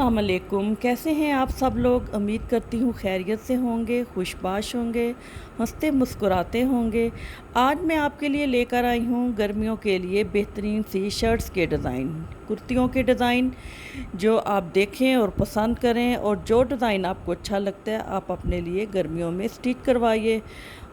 अस्सलाम वालेकुम। कैसे हैं आप सब लोग? उम्मीद करती हूँ खैरियत से होंगे, खुशबाश होंगे, हंसते मुस्कुराते होंगे। आज मैं आपके लिए लेकर आई हूँ गर्मियों के लिए बेहतरीन सी शर्ट्स के डिज़ाइन, कुर्तियों के डिज़ाइन, जो आप देखें और पसंद करें, और जो डिज़ाइन आपको अच्छा लगता है आप अपने लिए गर्मियों में स्टिच करवाइए।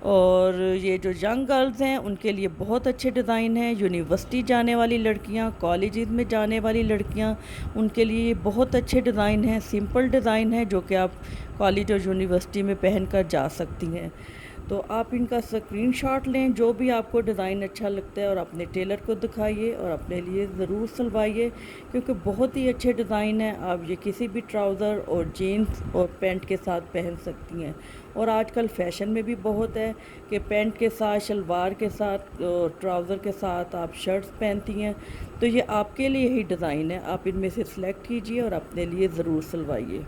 और ये जो यंग गर्ल्स हैं उनके लिए बहुत अच्छे डिज़ाइन हैं। यूनिवर्सिटी जाने वाली लड़कियां, कॉलेजेस में जाने वाली लड़कियां, उनके लिए बहुत अच्छे डिज़ाइन हैं। सिंपल डिज़ाइन है जो कि आप कॉलेज और यूनिवर्सिटी में पहन कर जा सकती हैं। तो आप इनका स्क्रीनशॉट लें, जो भी आपको डिज़ाइन अच्छा लगता है, और अपने टेलर को दिखाइए और अपने लिए ज़रूर सिलवाइए, क्योंकि बहुत ही अच्छे डिज़ाइन हैं। आप ये किसी भी ट्राउज़र और जीन्स और पैंट के साथ पहन सकती हैं। और आजकल फ़ैशन में भी बहुत है कि पैंट के साथ, शलवार के साथ और ट्राउज़र के साथ आप शर्ट्स पहनती हैं। तो ये आपके लिए ही डिज़ाइन है, आप इनमें से सिलेक्ट कीजिए और अपने लिए ज़रूर सिलवाइए।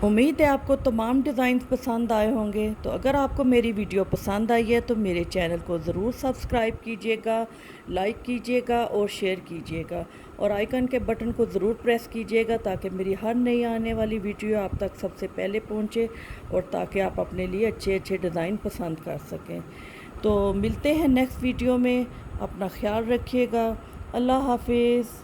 उम्मीद है आपको तमाम डिज़ाइन पसंद आए होंगे। तो अगर आपको मेरी वीडियो पसंद आई है तो मेरे चैनल को ज़रूर सब्सक्राइब कीजिएगा, लाइक कीजिएगा और शेयर कीजिएगा, और आइकन के बटन को ज़रूर प्रेस कीजिएगा ताकि मेरी हर नई आने वाली वीडियो आप तक सबसे पहले पहुंचे, और ताकि आप अपने लिए अच्छे अच्छे डिज़ाइन पसंद कर सकें। तो मिलते हैं नेक्स्ट वीडियो में। अपना ख्याल रखिएगा। अल्लाह हाफिज़।